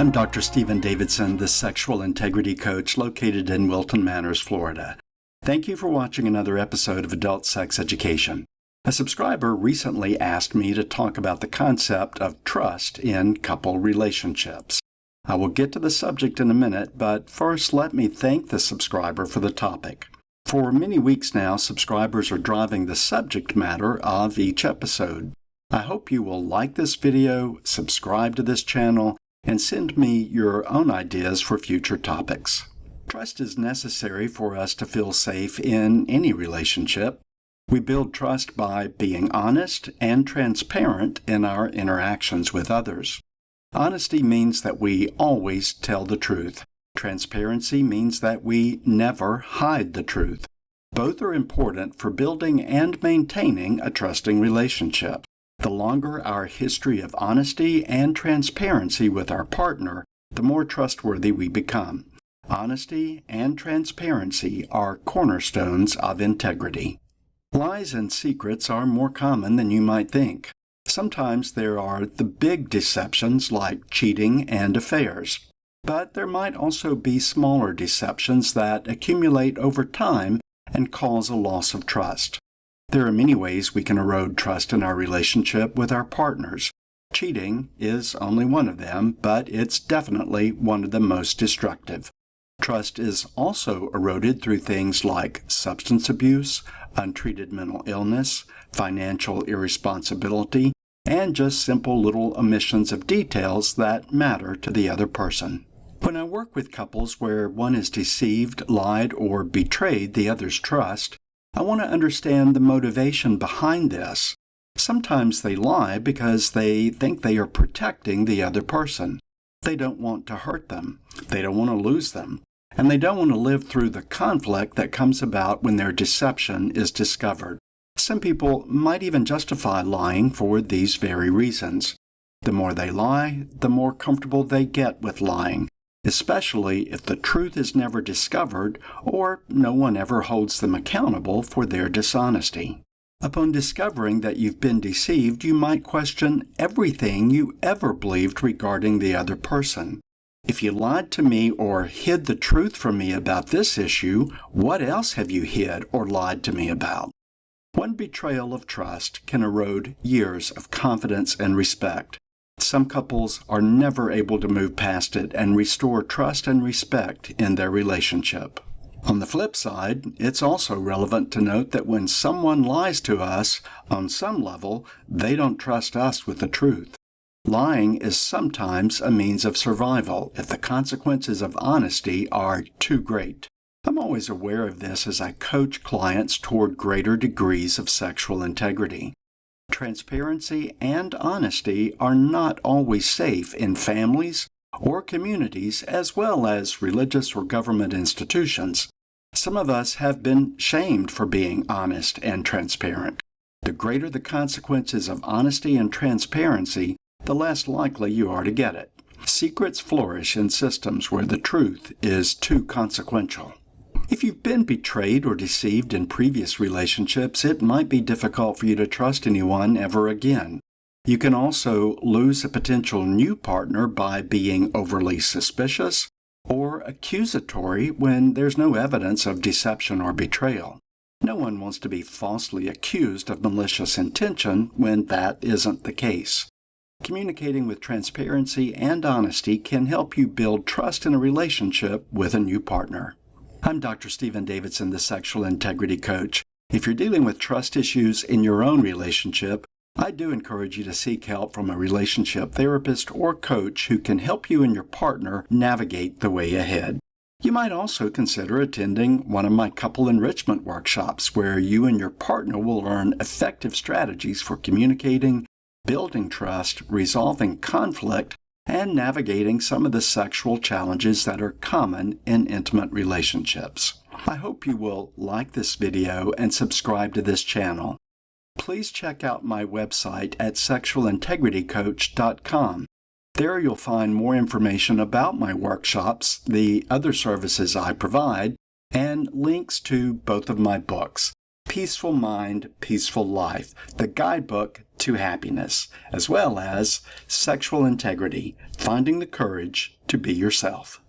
I'm Dr. Stephen Davidson, the sexual integrity coach located in Wilton Manors, Florida. Thank you for watching another episode of Adult Sex Education. A subscriber recently asked me to talk about the concept of trust in couple relationships. I will get to the subject in a minute, but first let me thank the subscriber for the topic. For many weeks now, subscribers are driving the subject matter of each episode. I hope you will like this video, subscribe to this channel, and send me your own ideas for future topics. Trust is necessary for us to feel safe in any relationship. We build trust by being honest and transparent in our interactions with others. Honesty means that we always tell the truth. Transparency means that we never hide the truth. Both are important for building and maintaining a trusting relationship. The longer our history of honesty and transparency with our partner, the more trustworthy we become. Honesty and transparency are cornerstones of integrity. Lies and secrets are more common than you might think. Sometimes there are the big deceptions like cheating and affairs. But there might also be smaller deceptions that accumulate over time and cause a loss of trust. There are many ways we can erode trust in our relationship with our partners. Cheating is only one of them, but it's definitely one of the most destructive. Trust is also eroded through things like substance abuse, untreated mental illness, financial irresponsibility, and just simple little omissions of details that matter to the other person. When I work with couples where one has deceived, lied, or betrayed the other's trust, I want to understand the motivation behind this. Sometimes they lie because they think they are protecting the other person. They don't want to hurt them. They don't want to lose them. And they don't want to live through the conflict that comes about when their deception is discovered. Some people might even justify lying for these very reasons. The more they lie, the more comfortable they get with lying, especially if the truth is never discovered or no one ever holds them accountable for their dishonesty. Upon discovering that you've been deceived, you might question everything you ever believed regarding the other person. If you lied to me or hid the truth from me about this issue, what else have you hid or lied to me about? One betrayal of trust can erode years of confidence and respect. Some couples are never able to move past it and restore trust and respect in their relationship. On the flip side, it's also relevant to note that when someone lies to us, on some level, they don't trust us with the truth. Lying is sometimes a means of survival if the consequences of honesty are too great. I'm always aware of this as I coach clients toward greater degrees of sexual integrity. Transparency and honesty are not always safe in families or communities as well as religious or government institutions. Some of us have been shamed for being honest and transparent. The greater the consequences of honesty and transparency, the less likely you are to get it. Secrets flourish in systems where the truth is too consequential. If you've been betrayed or deceived in previous relationships, it might be difficult for you to trust anyone ever again. You can also lose a potential new partner by being overly suspicious or accusatory when there's no evidence of deception or betrayal. No one wants to be falsely accused of malicious intention when that isn't the case. Communicating with transparency and honesty can help you build trust in a relationship with a new partner. I'm Dr. Stephen Davidson, the sexual integrity coach. If you're dealing with trust issues in your own relationship, I do encourage you to seek help from a relationship therapist or coach who can help you and your partner navigate the way ahead. You might also consider attending one of my couple enrichment workshops where you and your partner will learn effective strategies for communicating, building trust, resolving conflict, and navigating some of the sexual challenges that are common in intimate relationships. I hope you will like this video and subscribe to this channel. Please check out my website at sexualintegritycoach.com. There you'll find more information about my workshops, the other services I provide, and links to both of my books, Peaceful Mind, Peaceful Life, the guidebook to happiness, as well as sexual integrity, finding the courage to be yourself.